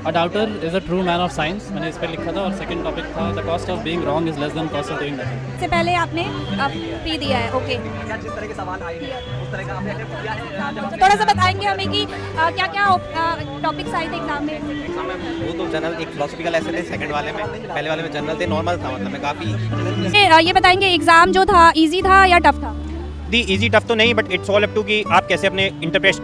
A doubter is a true man of science, मैंने इस पर लिखा था। और सेकंड टॉपिक था the cost of being wrong is less than cost of doing nothing. से पहले आपने पी दिया है, ओके। जिस तरह के सवाल आए हैं उस तरह का आपने अटेम्प्ट किया है। तो थोड़ा सा बताएंगे हमें कि क्या क्या टॉपिक्स आए थे एग्जाम में? वो तो जनरल एक फिलोसफिकल ऐसे थे, सेकंड वाले में, पहले वाले में जनरल थे, नॉर्मल था, मतलब मैं काफ़ी ये बताएंगे एग्जाम जो था इजी था या टफ था? दी इजी टफ तो नहीं, but it's all up to कि आप कैसे अपने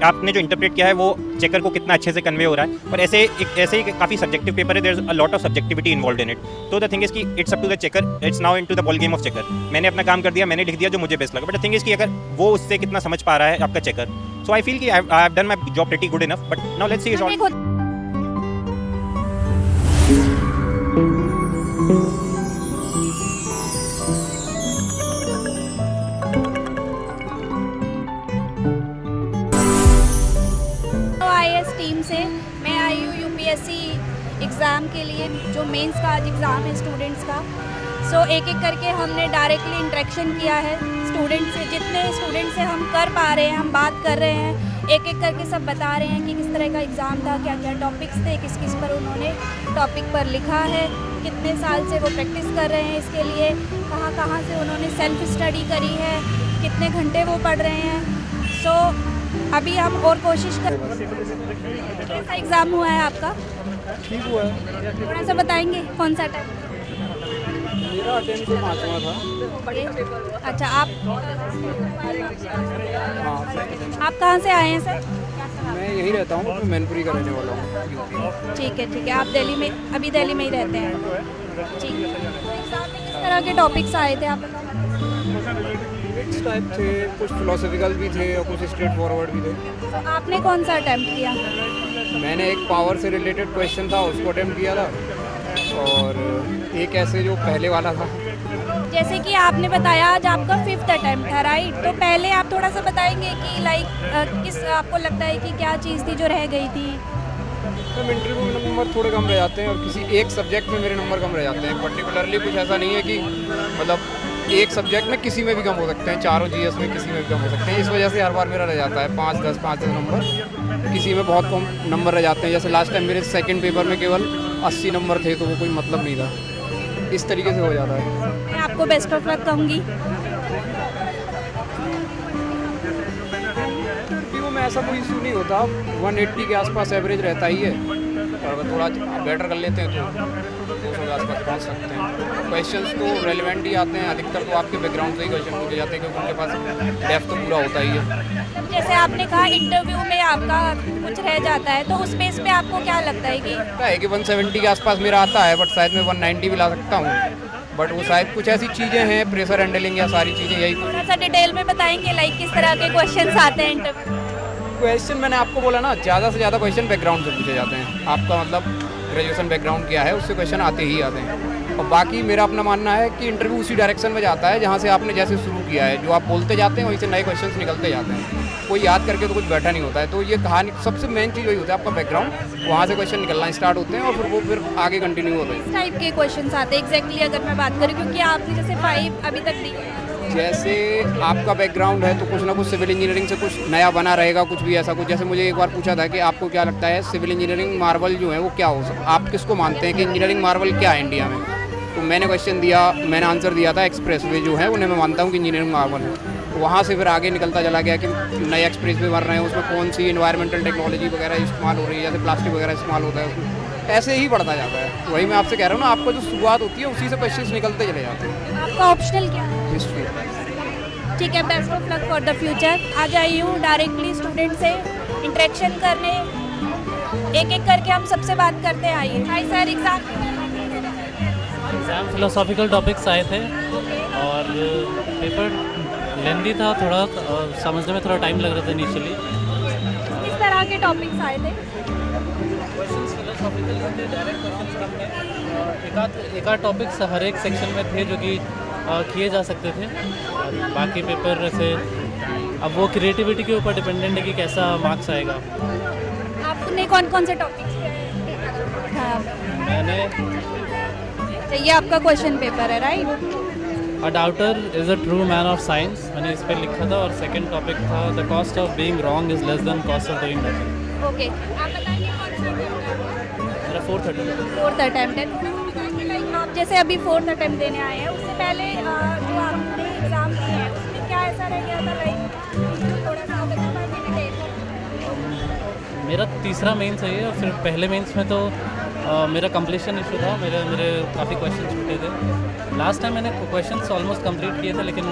आपने जो इंटरप्रेट किया है वो चेकर को कितना अच्छे से कन्वे हो रहा है। पर ऐसे ही काफ़ी सब्जेक्टिव पेपर है, there is a lot of subjectivity involved in it. तो द थिंग इज कि it's up to the checker, it's now into the ball game of checker. मैंने अपना काम कर दिया, मैंने लिख दिया जो मुझे बेस्ट लगा, बट द थिंग इज कि अगर वो उससे कितना समझ पा रहा है आपका चेकर। सो आई फील कि I have done my job pretty good enough, but now let's see it's all. Team से मैं आई हूँ यूपीएससी एग्ज़ाम के लिए, जो मेंस का आज एग्ज़ाम है स्टूडेंट्स का। सो एक एक करके हमने डायरेक्टली इंटरेक्शन किया है स्टूडेंट से, जितने स्टूडेंट से हम कर पा रहे हैं हम बात कर रहे हैं। एक एक करके सब बता रहे हैं कि किस तरह का एग्ज़ाम था, क्या क्या टॉपिक्स थे, किस किस पर उन्होंने टॉपिक पर लिखा है, कितने साल से वो प्रैक्टिस कर रहे हैं इसके लिए, कहाँ कहाँ से उन्होंने सेल्फ स्टडी करी है, कितने घंटे वो पढ़ रहे हैं। सो अभी हम और कोशिश कर। कैसा एग्ज़ाम हुआ है आपका? ठीक हुआ है। थोड़ा सा बताएंगे कौन सा टाइम? मेरा अटेम्प्ट तो 5वां था। अच्छा, हाँ, आप कहाँ से आए हैं सर? मैं यहीं रहता हूँ, मैं मैनपुरी का रहने वाला हूँ। ठीक है, आप दिल्ली में, अभी दिल्ली में ही रहते हैं। ठीक है। तो एग्ज़ाम में किस तरह के टॉपिक्स आए थे आप बताएं? मिक्स टाइप थे, कुछ फिलोसफिकल भी थे और कुछ स्ट्रेट फॉरवर्ड भी थे। तो आपने कौन सा अटेम्प्ट किया? मैंने एक पावर से रिलेटेड क्वेश्चन था उसको अटेम्प्ट किया था, और एक ऐसे जो पहले वाला था। जैसे कि आपने बताया आज आपका 5th अटेम्प्ट था, राइट? तो पहले आप थोड़ा सा बताएंगे कि लाइक किस आपको लगता है कि क्या चीज़ थी जो रह गई थी? तो इंटरव्यू में नंबर थोड़े कम रह जाते हैं, और किसी एक सब्जेक्ट में मेरे नंबर कम रह जाते हैं। पर्टिकुलरली कुछ ऐसा नहीं है कि मतलब एक सब्जेक्ट में किसी में भी कम हो सकते हैं, चारों जीएस में किसी में भी कम हो सकते हैं। इस वजह से हर बार मेरा रह जाता है 5-10 नंबर, किसी में बहुत कम नंबर रह जाते हैं। जैसे लास्ट टाइम मेरे सेकंड पेपर में केवल 80 नंबर थे, तो वो कोई मतलब नहीं था। इस तरीके से हो जाता है। मैं आपको बेस्ट ऑफ लक कहूँगी। इंटरव्यू में ऐसा कोई इशू नहीं होता, 180 के आसपास एवरेज रहता ही है, और अगर थोड़ा बेटर कर लेते हैं तो 200 के आसपास पहुँच सकते हैं। क्वेश्चंस तो रेलिवेंट ही आते हैं, अधिकतर तो आपके बैकग्राउंड से ही क्वेश्चन पूछे जाते हैं, क्योंकि उनके पास डेप्थ तो पूरा होता ही है। जैसे आपने कहा इंटरव्यू में आपका कुछ रह जाता है, तो उस बेस पे आपको क्या लगता है कि 170 के आसपास मेरा आता है, बट शायद मैं 190 भी ला सकता हूँ। बट वो शायद कुछ ऐसी चीज़ें हैं, प्रेशर हैंडलिंग या सारी चीज़ें, यही थोड़ा सा डिटेल में बताएंगे लाइक किस तरह के क्वेश्चंस आते हैं इंटरव्यू? क्वेश्चन मैंने आपको बोला ना, ज़्यादा से ज़्यादा क्वेश्चन बैकग्राउंड से पूछे जाते हैं। आपका मतलब ग्रेजुएशन बैकग्राउंड क्या है, उससे क्वेश्चन आते ही आते हैं। और बाकी मेरा अपना मानना है कि इंटरव्यू उसी डायरेक्शन में जाता है जहाँ से आपने जैसे शुरू किया है। जो आप बोलते जाते हैं वहीं से नए क्वेश्चंस निकलते जाते हैं, कोई याद करके तो कुछ बैठा नहीं होता है। तो ये कहानी सबसे मेन चीज़ वही होता है, आपका बैकग्राउंड, वहाँ से क्वेश्चन निकलना स्टार्ट होते हैं और फिर वो फिर आगे कंटिन्यू होते हैं। किस टाइप के क्वेश्चंस आते हैं एग्जैक्टली अगर मैं बात करूँ, क्योंकि आपने जैसे 5 अभी तक दी है। जैसे आपका बैकग्राउंड है तो कुछ ना कुछ सिविल इंजीनियरिंग से कुछ नया बना रहेगा, कुछ भी ऐसा कुछ। जैसे मुझे एक बार पूछा था कि आपको क्या लगता है सिविल इंजीनियरिंग मार्वल जो है वो क्या हो सकता है, आप किसको मानते हैं कि इंजीनियरिंग मार्वल क्या है इंडिया में? तो मैंने क्वेश्चन दिया, मैंने आंसर दिया था एक्सप्रेस वे जो है उन्हें मैं मानता हूँ कि इंजीनियरिंग मार्वल है। वहाँ से फिर आगे निकलता चला गया कि नए एक्सप्रेस वे बन रहे हैं, उसमें कौन सी इन्वायरमेंटल टेक्नोलॉजी वगैरह इस्तेमाल हो रही है, जैसे प्लास्टिक वगैरह इस्तेमाल होता है उसमें। ऐसे ही बढ़ता जाता है। वही मैं आपसे कह रहा हूँ ना, आपको जो शुरुआत होती है उसी से क्वेश्चन निकलते चले जाते हैं। आपका ऑप्शनल क्या है? हिस्ट्री। ठीक है, best of luck for the future. आज आई हूँ डायरेक्टली स्टूडेंट से इंटरेक्शन करने, एक एक करके हम सबसे बात करते हैं। आइए। Hi sir, exam philosophical topics आए थे और पेपर लेंदी था थोड़ा, समझने में थोड़ा टाइम लग रहा था इनिशियली। किस तरह के टॉपिक्स आए थे? क्वेश्चंस फिलोसॉफिकल थे, डायरेक्ट क्वेश्चंस कम थे। एक आध टॉपिक्स हर एक सेक्शन में थे जो कि किए जा सकते थे, और बाकी पेपर से अब वो क्रिएटिविटी के ऊपर डिपेंडेंट है कि कैसा मार्क्स आएगा। आपने कौन कौन से टॉपिक्स हाँ, मैंने ये आपका क्वेश्चन पेपर है, right? A daughter is a true man of science, मैंने इस पर लिखा था। और सेकंड टॉपिक था the cost of being wrong is less than cost of doing nothing. Okay, आप बताइए कौन सा पेपर है? मेरा 4th अटेम्प्ट। 4th अटेम्प्ट है। थोड़ा सा बताएंगे लाइक आप जैसे अभी 4th अटेम्प्ट देने आए हैं, उससे पहले जो आपने एग्ज़ाम दिए हैं उसमें क्या ऐसा रह गया था लाइक थोड़ा सा बता पाएंगे डिटेल? मेरा तीसरा मेंस है ये, और फिर पहले मेंस में तो मेरा कंप्लीशन इशू था, मेरे काफ़ी क्वेश्चन छूटे थे। लास्ट टाइम मैंने क्वेश्चंस ऑलमोस्ट कंप्लीट किए थे, लेकिन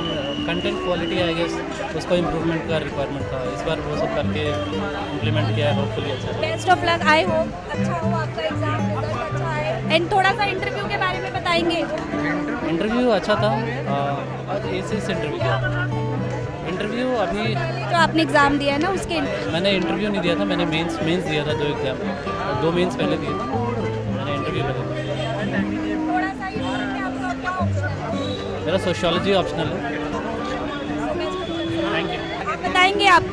कंटेंट क्वालिटी आई गेस उसको इम्प्रूवमेंट का रिक्वायरमेंट था। इस बार वो सब करके इम्प्लीमेंट किया है, होपफुली अच्छा है। Best of luck, I hope अच्छा हो आपका एग्ज़ाम, रिजल्ट अच्छा आए। एंड थोड़ा सा इंटरव्यू के बारे में बताएंगे? इंटरव्यू अच्छा था, आज एसीएस इंटरव्यू अभी जो आपने एग्ज़ाम दिया है ना उसके मैंने इंटरव्यू नहीं दिया था, मैंने मेंस दिया था 2 एग्ज़ाम, 2 मेंस पहले दिए थे, मैंने इंटरव्यू लगा। थोड़ा सा ये बताइए कि आपका क्या ऑप्शन है? मेरा सोशियोलॉजी ऑप्शनल है। आप बताएंगे आप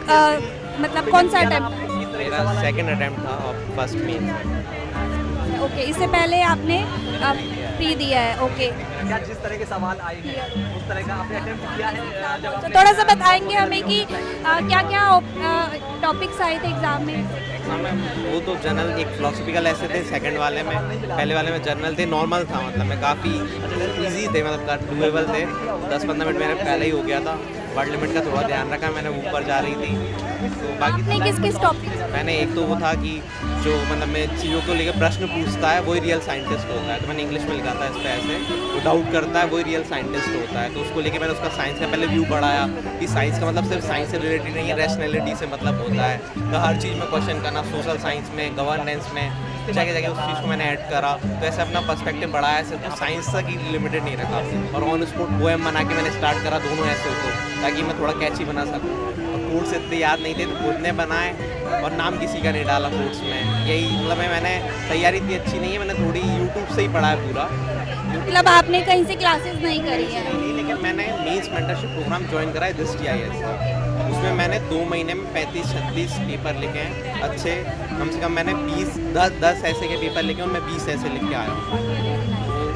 मतलब कौन सा अटेम्प्ट? मेरा सेकंड अटेम्प्ट था और फर्स्ट मेन। ओके, इससे पहले आपने प्री दिया है। ओके, क्या जिस तरह के सवाल आए हैं उस तरह का आपने अटेम्प्ट किया है? जब तो थोड़ा सा बताएंगे हमें कि क्या क्या टॉपिक्स आए थे एग्ज़ाम में? वो तो जनरल एक फिलोसफिकल ऐसे थे सेकंड वाले में, पहले वाले में जनरल थे, नॉर्मल था, मतलब मैं काफ़ी इजी थे, मतलब डूएबल थे। 10-15 मिनट मेरे पहले ही हो गया था। वर्ड लिमिट का थोड़ा ध्यान रखा, मैंने ऊपर जा रही थी। तो बाकी आपने किस किस टॉपिक? मैंने एक तो वो था कि जो मतलब मैं चीज़ों को लेकर प्रश्न पूछता है वही रियल साइंटिस्ट होता है, तो मैंने इंग्लिश में लिखा था इस पर ऐसे, वो डाउट करता है वही रियल साइंटिस्ट होता है। तो उसको लेके मैंने उसका साइंस का पहले व्यू बढ़ाया कि साइंस का मतलब सिर्फ साइंस से रिलेटेड नहीं है, रैशनैलिटी से मतलब होता है। तो हर चीज़ में क्वेश्चन करना, सोशल साइंस में, गवर्नेंस में, जगह जगह उस चीज़ को मैंने ऐड करा। तो ऐसे अपना पर्सपेक्टिव बढ़ाया, सिर्फ साइंस तक ही लिमिटेड नहीं रखा। और ऑन स्पॉट पोएम बना के मैंने स्टार्ट करा दोनों ऐसे को, ताकि मैं थोड़ा कैची बना सकूँ। और कोर्स इतने याद नहीं थे तो खुद ने बनाए, और नाम किसी का नहीं डाला कोर्स में। यही मतलब मैंने तैयारी इतनी अच्छी नहीं है, मैंने थोड़ी यूट्यूब से ही पढ़ा है पूरा। मतलब आपने कहीं से क्लासेस नहीं करी है? नहीं, लेकिन मैंने मीन्स मेंटरशिप प्रोग्राम ज्वाइन करा है DIS का। उसमें मैंने 2 महीने में 35-36 पेपर लिखे हैं अच्छे। कम से कम मैंने 10 ऐसे के पेपर लिखे और मैं 20 ऐसे लिख के आया हूँ।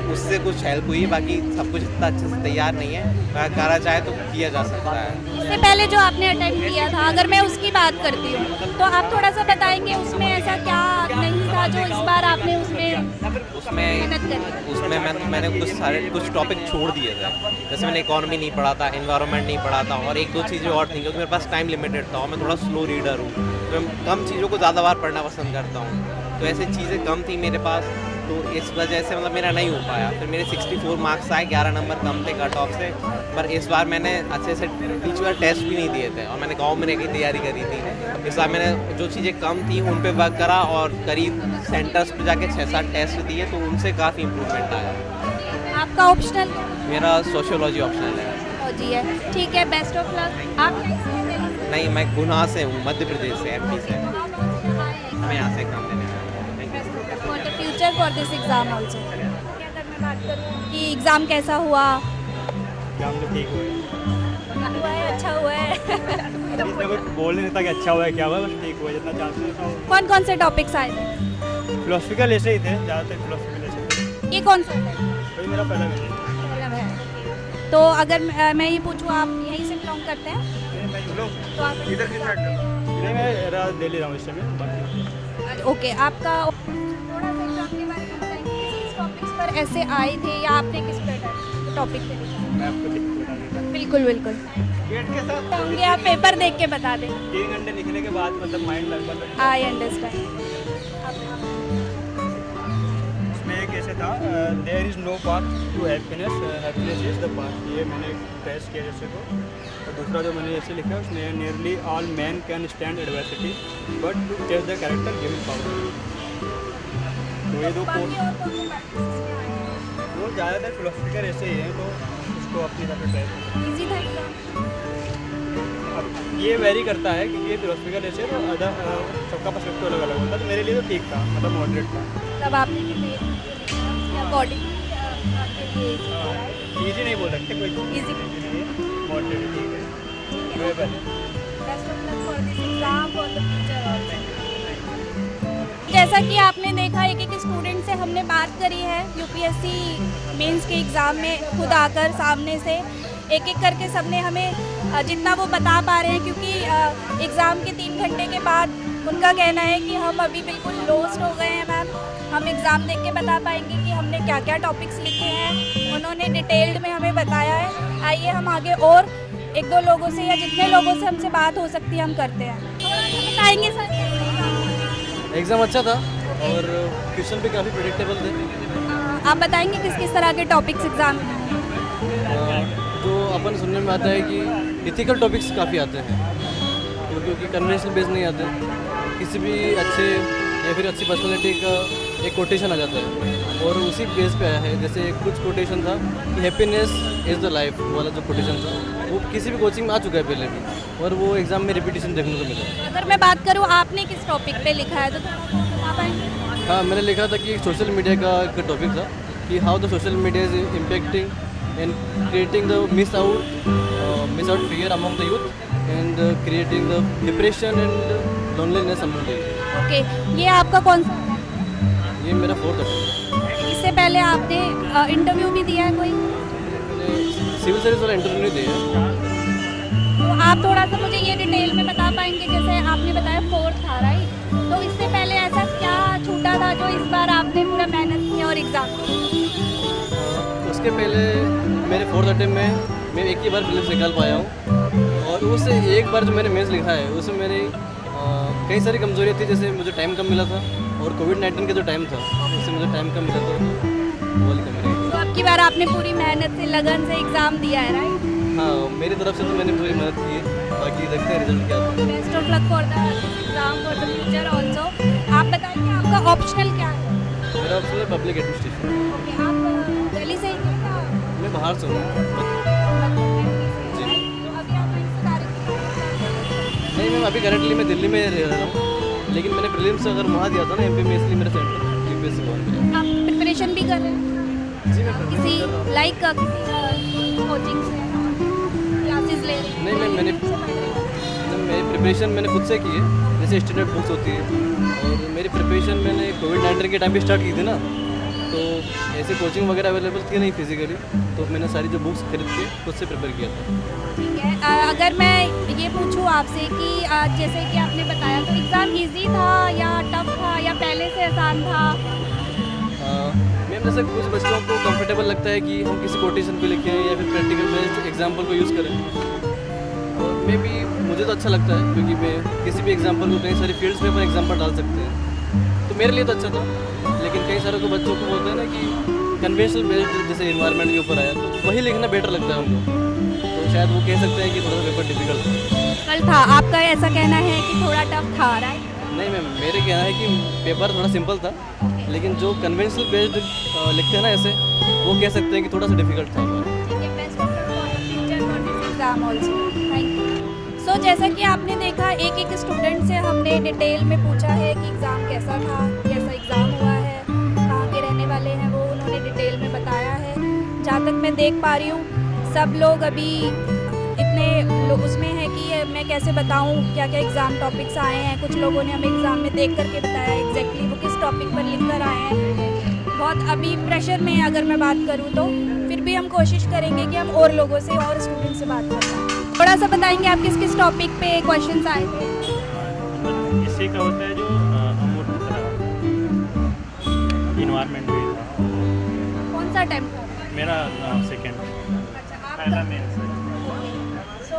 तो उससे कुछ हेल्प हुई, बाकी सब कुछ इतना अच्छे से तैयार नहीं है। अगर करा चाहे तो किया जा सकता है। इससे पहले जो आपने अटेम्प्ट किया था, अगर मैं उसकी बात करती हूँ तो आप थोड़ा सा बताएंगे उसमें ऐसा क्या नहीं था जो इस बार आपने उसमें मेहनत करी? उसमें मैंने कुछ टॉपिक छोड़ दिए थे। जैसे मैंने इकोनॉमी नहीं पढ़ा था, एनवायरनमेंट नहीं पढ़ा था, और 1-2 चीज़ें और थी, क्योंकि मेरे पास टाइम लिमिटेड था और मैं थोड़ा स्लो रीडर हूँ, तो मैं कम चीज़ों को ज़्यादा बार पढ़ना पसंद करता हूँ। तो ऐसी चीज़ें कम थी मेरे पास, तो इस वजह से मतलब मेरा नहीं हो पाया। फिर मेरे 64 मार्क्स आए, 11 नंबर कम थे कट ऑफ से। पर इस बार मैंने अच्छे से टीचर टेस्ट भी नहीं दिए थे, और मैंने गाँव में रह के तैयारी करी थी। इस बार मैंने जो चीज़ें कम थी उन पे वर्क करा, और करीब सेंटर्स पे जाके 6-7 टेस्ट दिए, तो उनसे काफ़ी इम्प्रूवमेंट आया। आपका ऑप्शनल? मेरा सोशियोलॉजी ऑप्शनल है। जी है, ठीक है, बेस्ट ऑफ लक। आप नहीं, मैं गुना से हूँ, मध्य प्रदेश से, MP से। मैं यहाँ से काम देने आया हूँ। For the future for this exam also. अगर मैं बात करूँ कि एग्ज़ाम कैसा हुआ? एग्जाम तो ठीक हुआ है, अच्छा हुआ है। इसमें कोई बोल नहीं सकता कि अच्छा हुआ है क्या हुआ है, बस ठीक हुआ है, जितना चांसेस था। कौन कौन से टॉपिक्स आए थे? फिलोसफिकल ऐसे ही थे, ज़्यादातर फिलोसफिकल ऐसे। ये कौन सा है? वही मेरा पहला मिले। मतलब है। तो अगर मैं ये पूछूँ, आप यहीं से बिलोंग करते हैं? तो आप नहीं, मैं दिल्ली रहा हूँ इस समय बाकी। ओके, आपका थोड़ा सा एग्जाम के बारे में बताएंगे, किस टॉपिक्स पर ऐसे आए थे या आपने किस पर टॉपिक पे लिखा? मैं आपको लिख के बता देता हूँ। बिल्कुल बिल्कुल होंगे, आप पेपर देख के बता दें। 3 घंटे लिखने के बाद मतलब माइंड लगभग आई अंडरस्टैंड। उसमें एक ऐसे था, there is no path to happiness, happiness is the path. ये मैंने टेस्ट किया जैसे को। और दूसरा जो मैंने ऐसे लिखा है उसमें nearly all man can stand adversity but to test the character given power. तो ये 2 वो ज़्यादातर फिलोसफिकल ऐसे ही हैं, तो उसको अपनी तरफ ट्राई करें। इजी था एग्जाम? अब ये वेरी करता है कि ये फिलोसफिकल ऐसे तो अदर सबका पर्सपेक्टिव अलग अलग होता है। तो मेरे लिए तो ठीक था, मतलब मॉडरेट था। तब आपने अकॉर्डिंग ईजी नहीं बोल सकते, कोई Easy. नहीं है, मॉडरेट ठीक है, डूएबल है। जैसा कि आपने देखा, एक एक स्टूडेंट से हमने बात करी है यूपीएससी मेंस के एग्ज़ाम में खुद आकर सामने से एक एक करके सबने हमें जितना वो बता पा रहे हैं, क्योंकि एग्ज़ाम के 3 घंटे के बाद उनका कहना है कि हम अभी बिल्कुल लॉस्ट हो गए हैं मैम। हम एग्ज़ाम देख के बता पाएंगे कि हमने क्या क्या टॉपिक्स लिखे हैं। उन्होंने डिटेल्ड में हमें बताया है। आइए हम आगे और एक दो लोगों से या जितने लोगों से हमसे बात हो सकती है हम करते हैं। थोड़ा सा बताएंगे सर? एग्ज़ाम अच्छा था और क्वेश्चन भी काफ़ी प्रेडिक्टेबल थे। आप बताएंगे किस किस तरह के टॉपिक्स एग्ज़ाम में? जो अपन सुनने में आता है कि इथिकल टॉपिक्स काफ़ी आते हैं, क्योंकि कन्वेंशनल बेस नहीं आते। किसी भी अच्छे या फिर अच्छी पर्सनालिटी का एक कोटेशन आ जाता है और उसी बेस पे आया है। जैसे कुछ कोटेशन था कि हैप्पीनेस इज़ द लाइफ वाला जो कोटेशन था वो किसी भी कोचिंग में आ चुका है पहले भी, और वो एग्ज़ाम में रिपीटेशन देखने को मिला। अगर मैं बात करूँ आपने किस टॉपिक पे लिखा है तो बता पाएंगे? हाँ, मैंने लिखा था कि सोशल मीडिया का एक टॉपिक था कि how the social media is impacting and creating the miss out fear among the youth and creating the depression and loneliness among the youth. Okay, ये आपका कौन सा? ये मेरा 4th अटेम्प्ट है। इससे पहले आपने इंटरव्यू भी दिया है कोई? मैंने सिविल सर्विस वाला इंटरव्यू नहीं दिया है। तो आप थोड़ा सा मुझे ये डिटेल में बता पाएंगे? जैसे आपने बताया 4th था, राइट? तो इससे पहले ऐसा क्या छूटा था जो इस बार आपने पूरा मेहनत किया और एग्ज़ाम? उसके पहले मेरे 4th अटेम्प्ट में मैं एक ही बार प्रीलिम्स निकाल पाया हूँ, और उससे एक बार जो मैंने मेंस लिखा है उसमें मेरी कई सारी कमजोरियाँ थी। जैसे मुझे टाइम कम मिला था और कोविड-19 का जो टाइम था उससे मुझे टाइम कम मिला था, वो वाली कमी रही। तो अब की बार आपने पूरी मेहनत से लगन से एग्ज़ाम दिया है, राइट? हाँ, मेरी तरफ से तो मैंने पूरी मेहनत की है, बाकी देखते हैं रिजल्ट क्या आता है। Best of luck for the exam for the future also. आप बताइए आपका ऑप्शनल क्या है? मेरा ऑप्शन है पब्लिक एडमिनिस्ट्रेशन। ओके, आप दिल्ली से ही हैं या? मैं बाहर से हूँ। जी। तो अभी आप कहीं से डायरेक्ट? नहीं मैम, अभी करंटली मैं दिल्ली में रह रहा हूँ, लेकिन मैंने प्रीलिम्स अगर वहाँ दिया था ना MP में, इसलिए मेरा सेंटर UPSC वहाँ मिला। आप प्रिपरेशन भी कर रहे हैं? जी, मैं preparation किसी कर रहा हूँ। लाइक कोचिंग से क्लासेस ले रहे हैं? नहीं मैम, मेरी प्रिपरेशन मैंने खुद से की है। जैसे स्टैंडर्ड बुक्स होती है, और मेरी प्रिपरेशन मैंने कोविड-19 के टाइम पे स्टार्ट की थी ना, तो ऐसे कोचिंग वगैरह अवेलेबल थी नहीं फिजिकली, तो मैंने सारी जो बुक्स खरीद के खुद से प्रिपेयर किया था। ठीक है। अगर मैं ये पूछूं आपसे कि जैसे कि आपने बताया तो एग्ज़ाम इजी था या टफ था या पहले से आसान था? मैम, जैसे कुछ बच्चों को कंफर्टेबल लगता है कि हम किसी कोटेशन को लिखें या फिर प्रैक्टिकल बेस्ड एग्जाम्पल को यूज़ करें, और मे बी मुझे तो अच्छा लगता है क्योंकि मैं किसी भी एग्जाम्पल को कई सारी फील्ड्स में अपन एग्जाम्पल डाल सकते हैं, तो मेरे लिए तो अच्छा था। लेकिन कई सारे को बच्चों को बोलते हैं ना कि कन्वेंशनल बेस्ड जैसे इन्वायरमेंट के ऊपर आया तो वही लिखना बेटर लगता है उनको, तो शायद वो कह सकते हैं कि थोड़ा सा पेपर डिफिकल्ट था। कल था, आपका ऐसा कहना है कि थोड़ा टफ था, राइट? नहीं मैम, मेरे कहना है कि पेपर थोड़ा सिंपल था, लेकिन जो कन्वेंशनल बेस्ड लिखते हैं ना ऐसे, वो कह सकते हैं कि थोड़ा सा डिफिकल्ट था। Exam also, thank you. So जैसा कि आपने देखा, एक एक स्टूडेंट से हमने डिटेल में पूछा है कि एग्ज़ाम कैसा था, कैसा एग्ज़ाम हुआ है, कहाँ के रहने वाले हैं, वो उन्होंने डिटेल में बताया है। जहाँ तक मैं देख पा रही हूँ सब लोग अभी इतने उसमें है कि मैं कैसे बताऊँ क्या क्या एग्ज़ाम टॉपिक्स आए हैं। कुछ लोगों ने हमें एग्ज़ाम में देख करके बताया एग्जैक्टली वो किस टॉपिक पर लिख कर आए हैं। बहुत अभी प्रेशर में अगर मैं बात करूँ तो फिर भी हम कोशिश करेंगे कि हम और लोगों से और स्टूडेंट से बात कर पाएँ। थोड़ा सा बताएंगे आप किस किस टॉपिक पे क्वेश्चंस आए थे? इससे क्या होता है जो अमूर्त इन्वायरमेंट भी था। कौन सा अटेम्प्ट था? मेरा सेकेंड, अच्छा, पहला आपका? मेन से। सो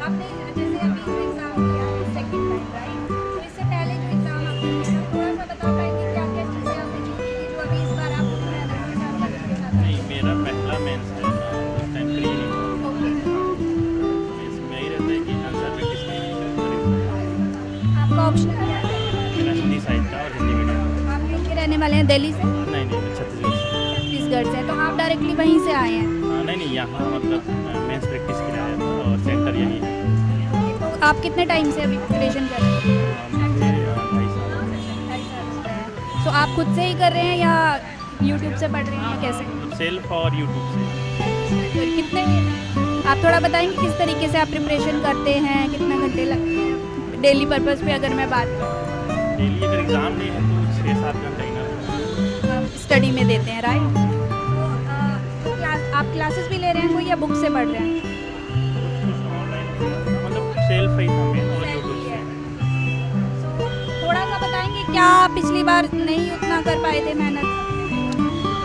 आपने जैसे अभी जो एग्ज़ाम दिया है सेकंड टाइम, राइट? तो इससे पहले जो एग्ज़ाम आपने दिया थोड़ा सा बता पाएंगे क्या क्या चीज़ें आपने चुनी थी जो अभी इस बार आप नहीं, मेरा पहला मेन है, उस टाइम प्री नहीं हुआ। इसमें यही रहता है कि आंसर प्रैक्टिस नहीं। आपका ऑप्शन क्या है? मेरा हिंदी साहित्य था और हिंदी मीडियम। आप कहीं के रहने वाले हैं? दिल्ली से? नहीं, मैं छत्तीसगढ़ से। छत्तीसगढ़ से। तो आप डायरेक्टली वहीं से आए हैं? नहीं, यहाँ मतलब मेंस प्रैक्टिस के लिए आया था और सेंटर यहीं है। तो आप कितने टाइम से अभी प्रिपरेशन कर रहे हैं? मुझे 2.5 साल हो गए। तो आप खुद से ही कर रहे हैं या यूट्यूब से पढ़ रहे हैं या कैसे? सेल्फ और यूट्यूब से। फिर कितने आप थोड़ा बताएंगे किस तरीके से आप प्रिपरेशन करते हैं, कितना घंटे लगते हैं डेली पर्पस पे अगर मैं बात करूँ? डेली अगर एग्ज़ाम नहीं है तो 6-7 घंटे ही ना स्टडी में देते हैं, राइट? आप क्लासेस भी ले रहे हैं कोई या बुक से पढ़ रहे हैं? ऑनलाइन मतलब सेल्फ ही था मेन और यूट्यूब से। थोड़ा सा बताएंगे क्या पिछली बार नहीं उतना कर पाए थे मेहनत?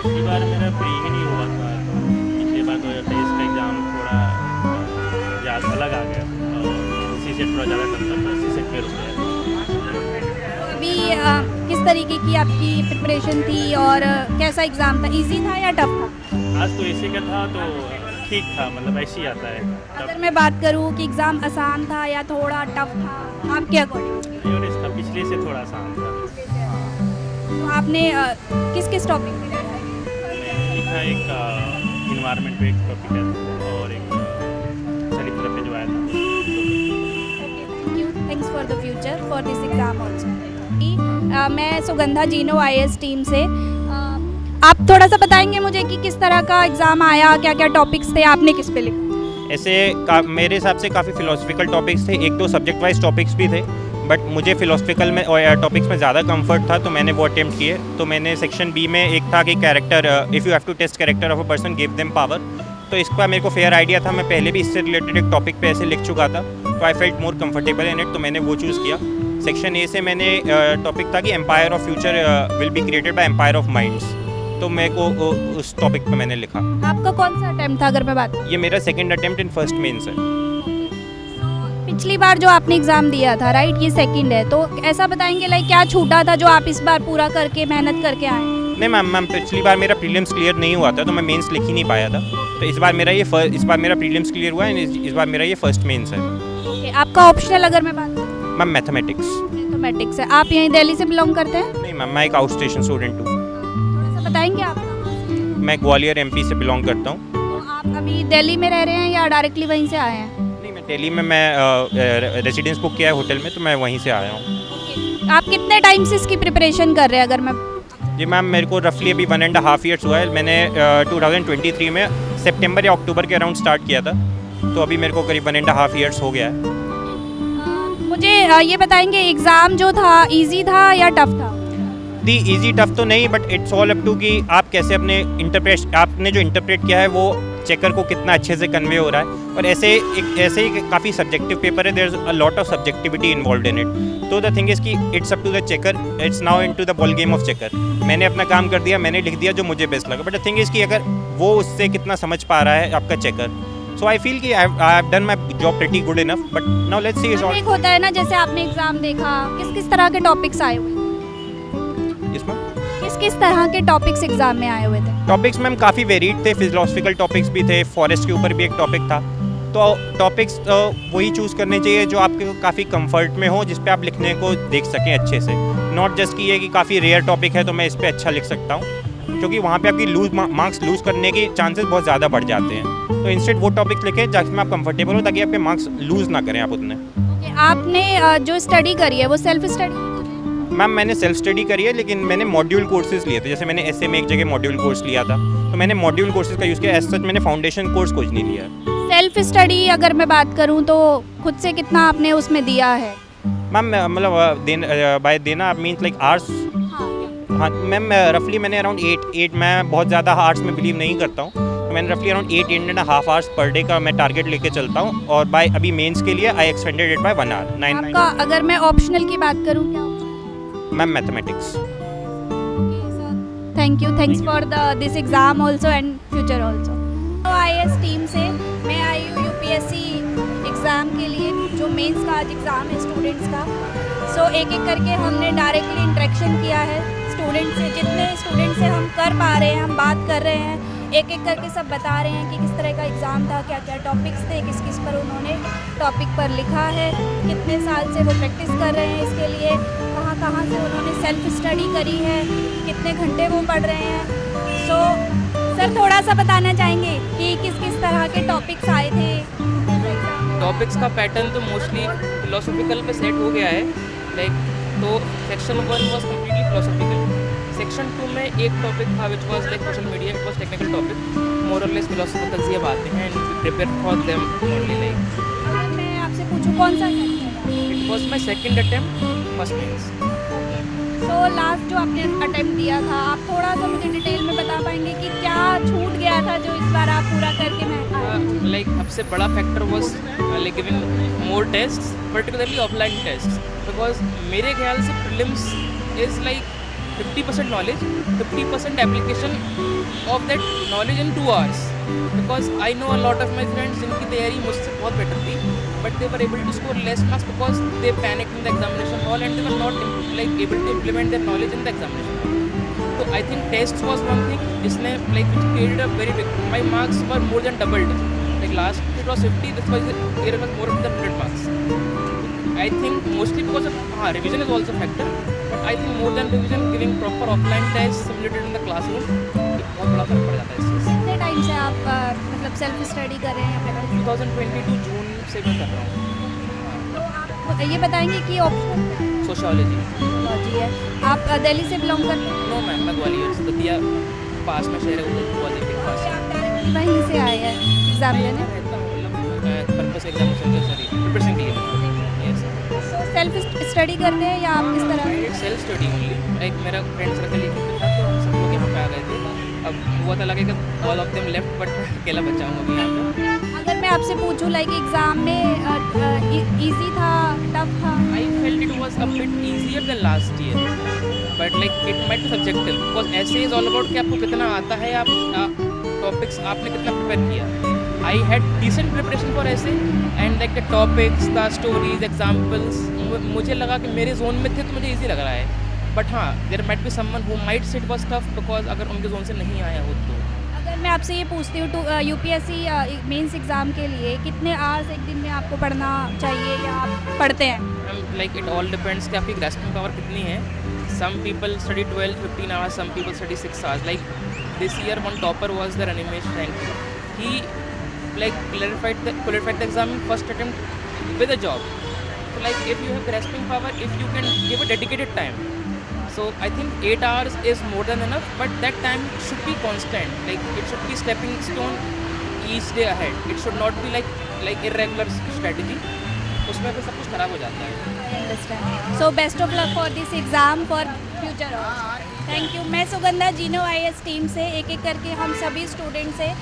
पिछली बार मेरा प्री ही नहीं हुआ था, तो पिछली बार 2023 का एग्ज़ाम थोड़ा ज़्यादा अलग आ गया और सी सेट थोड़ा ज़्यादा टफ था, तो सी सेट में रुक गया। अभी किस तरीके की आपकी प्रिपरेशन थी और कैसा एग्ज़ाम था? इजी था या टफ था? आज तो इसी का था तो ठीक था, मतलब ऐसे ही आता है। अगर मैं बात करूँ कि एग्ज़ाम आसान था या थोड़ा टफ था, आपके अकॉर्डिंग? यूनिट था पिछले से थोड़ा आसान था। तो आपने किस किस टॉपिक पे लिखा है? मैंने लिखा एक इन्वायरमेंट पे एक टॉपिक है और एक चरित्र पे जो आया था। Thank you, thanks for the future for this exam also. मैं सुगंधा जीनो IAS टीम से। आप थोड़ा सा बताएंगे मुझे कि किस तरह का एग्ज़ाम आया, क्या क्या टॉपिक्स थे, आपने किस पे लिखा? ऐसे मेरे हिसाब से काफ़ी फ़िलोसफिकल टॉपिक्स थे, एक दो सब्जेक्ट वाइज टॉपिक्स भी थे, बट मुझे फ़िलोसफिकल में टॉपिक्स में ज़्यादा कंफर्ट था, तो मैंने वो अटेम्प्ट किए। तो मैंने सेक्शन बी में एक था कि character, if you have to test character of a person give them power, तो इसका मेरे को फेयर आइडिया था। मैं पहले भी इससे रिलेटेड एक टॉपिक पे ऐसे लिख चुका था, तो I felt more comfortable in it, तो मैंने वो चूज़ किया। सेक्शन ए से मैंने टॉपिक था कि empire of future will be created by empire of minds, तो मेरे को उस टॉपिक पे मैंने लिखा। आपका कौन सा अटेम्प्ट था अगर मैं बात करूं? ये मेरा second attempt in first mains है। पिछली बार जो आपने एग्ज़ाम दिया था, राइट, ये सेकंड है, तो ऐसा बताएंगे लाइक क्या छूटा था जो आप इस बार पूरा करके मेहनत करके आए? नहीं मैम, पिछली बार मेरा प्रीलिम्स क्लियर नहीं हुआ था, तो मैं मेंस लिख ही नहीं पाया था, तो इस बार मेरा प्रीलिम्स क्लियर हुआ है, इस बार मेरा ये फर्स्ट मेंस है। ओके, आपका ऑप्शनल अगर मैं बात करूं? Ma'am mathematics. मैथमेटिक्स है। आप यहीं दिल्ली से बिलोंग करते हैं? नहीं मैम, मैं एक आउट स्टेशन स्टूडेंट हूँ। थोड़ा सा बताएंगे आप? मैं ग्वालियर MP से बिलोंग करता हूँ। तो आप अभी दिल्ली में रह रहे हैं या डायरेक्टली वहीं से आए हैं? नहीं, मैं दिल्ली में मैं रेजिडेंस बुक किया है होटल में, तो मैं वहीं से आया हूँ। आप कितने टाइम से इसकी प्रिपरेशन कर रहे हैं अगर मैं? जी मैम, मेरे को रफली अभी 1.5 ईयर्स हुआ है। मैंने 2023 में सितंबर या अक्टूबर के अराउंड स्टार्ट किया था, तो अभी मेरे को करीब 1.5 ईयर्स हो गया है। मुझे ये बताएंगे एग्ज़ाम जो था इजी था या टफ था? दी इजी टफ तो नहीं, but it's all up to कि आप कैसे आपने जो इंटरप्रेट किया है वो चेकर को कितना अच्छे से कन्वे हो रहा है। और ऐसे ही काफ़ी सब्जेक्टिव पेपर है, there is a lot of subjectivity involved in it. तो द थिंग इज़ कि it's up to the checker, it's now into the ball game of checker. मैंने अपना काम कर दिया, मैंने लिख दिया जो मुझे बेस्ट लगा, बट द थिंग इज़ कि अगर वो उससे कितना समझ पा रहा है आपका चेकर, सो आई फील कि I have done my job pretty good enough, but now let's see is एक होता है ना, जैसे आपने एग्ज़ाम देखा, किस किस तरह के टॉपिक्स आए हुए? इसमें किस तरह के टॉपिक्स एग्जाम में आए हुए थे? टॉपिक्स मैम काफ़ी वेरीड थे, फिलोसफिकल टॉपिक्स भी थे, फॉरेस्ट के ऊपर भी एक टॉपिक था। तो टॉपिक्स वही चूज़ करने चाहिए जो आपके काफ़ी कंफर्ट में हो, जिस पे आप लिखने को देख सकें अच्छे से, नॉट जस्ट कि ये कि काफ़ी रेयर टॉपिक है तो मैं इस पर अच्छा लिख सकता हूँ, क्योंकि वहाँ पे आपकी मार्क्स लूज़ करने के चांसेस बहुत ज़्यादा बढ़ जाते हैं। तो इंस्टेड वो टॉपिक लिखें जिसमें आप कंफर्टेबल हो, ताकि आपके मार्क्स लूज़ ना करें आप उतने। आपने जो स्टडी करी है वो सेल्फ स्टडी? मैम मैंने सेल्फ स्टडी करी है, लेकिन मैंने मॉड्यूल कोर्सेज लिए थे। जैसे मैंने ऐसे में एक जगह मॉड्यूल कोर्स लिया था, तो मैंने मॉड्यूल कोर्सेज का यूज़ किया। एज सच मैंने फाउंडेशन कोर्स कुछ नहीं लिया। सेल्फ स्टडी अगर मैं बात करूं तो खुद से कितना आपने उसमें दिया है? मैम मतलब बाय देना आप मीन्स लाइक आर्ट्स? हाँ मैम, रफली मैंने अराउंड 8 मैं बहुत ज़्यादा आर्ट्स में बिलीव नहीं करता हूँ, तो मैंने रफली अराउंड 8.5 आवर्स पर डे का मैं टारगेट लेके चलता हूँ। और बाय अभी मेंस के लिए आई एक्सटेंडेड इट बाय 1 आवर 9। आपका अगर मैं ऑप्शनल की बात करूँ क्या? Ma'am mathematics. Thank you, thanks for this exam also and future also. IAS team से मैं आई हूँ UPSC एग्ज़ाम के लिए, जो मेंस का आज एग्ज़ाम है स्टूडेंट्स का। सो एक एक करके हमने डायरेक्टली इंटरेक्शन किया है स्टूडेंट से, जितने स्टूडेंट से हम कर पा रहे हैं हम बात कर रहे हैं, एक एक करके सब बता रहे हैं कि किस तरह का एग्ज़ाम था, क्या क्या टॉपिक्स थे, किस किस पर उन्होंने टॉपिक पर लिखा है, कितने साल से वो प्रैक्टिस कर रहे हैं इसके लिए, कहाँ से उन्होंने सेल्फ स्टडी करी है, कितने घंटे वो पढ़ रहे हैं। सो सर थोड़ा सा बताना चाहेंगे कि किस किस तरह के टॉपिक्स आए थे? टॉपिक्स का पैटर्न तो मोस्टली फिलोसफिकल पे सेट हो गया है, लाइक तो section 1 was completely philosophical, section 2 में एक टॉपिक था which was like social media, it was technical topic, more और लेस फिलोसफिकल से बातें हैं, and prepare for them only. Like अगर मैं आपसे पूछूं कौन सा? It was my second attempt first mains. तो लास्ट जो आपने अटेम्प्ट दिया था, आप थोड़ा सा मुझे डिटेल में बता पाएंगे कि क्या छूट गया था जो इस बार आप पूरा करके मैं लाइक सबसे बड़ा factor was like giving more tests, particularly offline tests, because मेरे ख्याल से prelims is like 50% knowledge, 50% application of that knowledge in 2 hours. Because I know a lot of my friends जिनकी तैयारी मुझसे बहुत better थी, but they were able to score less marks because they panicked in the examination hall and they were not like able to implement their knowledge in the examination hall. So I think tests was one thing जिसने like which created a very big. My marks were more than doubled. Like last it was 50, this was it was more than 100 marks. I think mostly because of revision is also a factor, but I think more than revision, giving proper offline tests simulated in the classroom, बहुत बड़ा फर्क पड़ जाता है इससे. कितने time से आप मतलब सेल्फ स्टडी कर रहे हैं? 2022 जून से मैं कर रहा हूँ. तो ये बताएंगे कि ऑप्शन सोशियोलॉजी. है. आप दिल्ली से बिलोंग करते हैं? नो मैम, मैं ग्वालियर से, दतिया पास में शहर है उधर ग्वालियर के पास. आप डायरेक्टली वहीं से आए हैं एग्ज़ाम लेने? पर्पस एग्जामिनेशन के सॉरी प्रिपरेशन के लिए. यस. सेल्फ स्टडी करते हैं या आप किस तरह? Self study only. लाइक मेरा फ्रेंड सर्कल एक था तो हम सब लोग यहाँ पे आ गए थे. अब हुआ था लगे कि all of them left, but अकेला बचा हूँ अभी यहाँ पे. अगर मैं आपसे पूछूं लाइक एग्ज़ाम में इजी था, टफ था? I felt it was a bit easier than last year, but like it might be subjective because ऐसे इज ऑल अबाउट कि आपको कितना आता है, आप टॉपिक्स आपने कितना प्रिपेयर किया. I had decent preparation for essay and like the topics, the stories, examples. मुझे लगा कि मेरे जोन में थे तो मुझे इजी लग रहा है. बट हाँ, there might be someone who might say it was tough because अगर उनके जोन से नहीं आया हो तो. अगर मैं आपसे ये पूछती हूँ तो यूपीएससी मेंस एग्ज़ाम के लिए कितने आवर्स एक दिन में आपको पढ़ना चाहिए या आप पढ़ते हैं? Like it all depends कि आपकी grasping power कितनी है. Some people study 12-15 hours, some people study 6 hours. Like this year one topper was the Animesh rank. He like clarified the exam in first attempt with a job. So like if you have grasping power, if you can give a dedicated time, so I think 8 hours is more than enough, but that time should be constant. Like it should be stepping stone each day ahead. It should not be like irregular strategy. उसमें फिर सब कुछ खराब हो जाता है. I understand. So best of luck for this exam for future also. Thank you. मैं सुगंधा जीनो IAS team से एक एक करके हम सभी स्टूडेंट से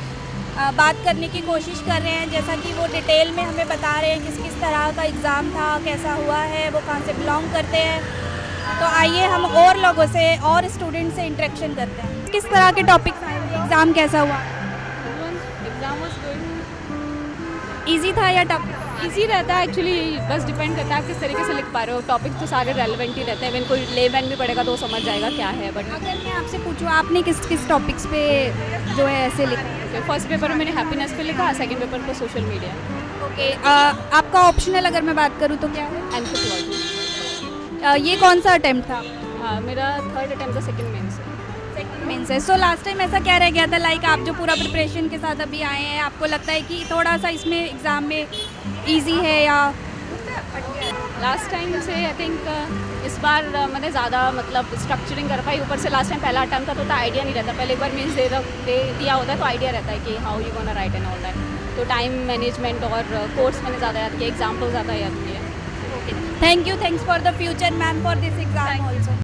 बात करने की कोशिश कर रहे हैं, जैसा कि वो डिटेल में हमें बता रहे हैं किस किस तरह का एग्ज़ाम था, कैसा हुआ है, वो कहाँ से बिलोंग करते हैं. तो आइए हम और लोगों से और स्टूडेंट से इंटरेक्शन करते हैं. किस तरह के टॉपिक्स आए थे? एग्ज़ाम कैसा हुआ? Exam was good. ईजी था या टफ? इजी रहता है एक्चुअली, बस डिपेंड करता है आप किस तरीके से लिख पा रहे हो. टॉपिक तो सारे रेलेवेंट ही रहते हैं. इवन कोई लेमैन भी पढ़ेगा तो समझ जाएगा क्या है. बट अगर मैं आपसे पूछूँ आपने किस किस टॉपिक्स पे जो है ऐसे लिखा? फर्स्ट पेपर में मैंने हैप्पीनेस पे लिखा, सेकंड पेपर पे सोशल मीडिया. ओके. आपका ऑप्शनल अगर मैं बात करूँ तो क्या है? एंथ्रोपोलॉजी. ये कौन सा अटेम्प्ट था? मेरा थर्ड अटेम्प्ट था सेकंड मेंस से. सेकंड मेंस है. सो लास्ट टाइम ऐसा क्या रह गया था लाइक आप जो पूरा प्रिपरेशन के साथ अभी आए हैं, आपको लगता है कि थोड़ा सा इसमें एग्ज़ाम में इजी है या? लास्ट टाइम से आई थिंक इस बार मैंने ज़्यादा मतलब स्ट्रक्चरिंग कर पाई. ऊपर से लास्ट टाइम पहला अटेम्प्ट था तो आइडिया नहीं रहता. पहले एक बार मीन्स दे दिया होता है तो आइडिया रहता है कि how you gonna right and all that. तो टाइम मैनेजमेंट और कोर्स मैंने ज़्यादा याद किया, एग्जाम्पल ज़्यादा याद किया. Thank you. Thanks for the future ma'am for this exam also.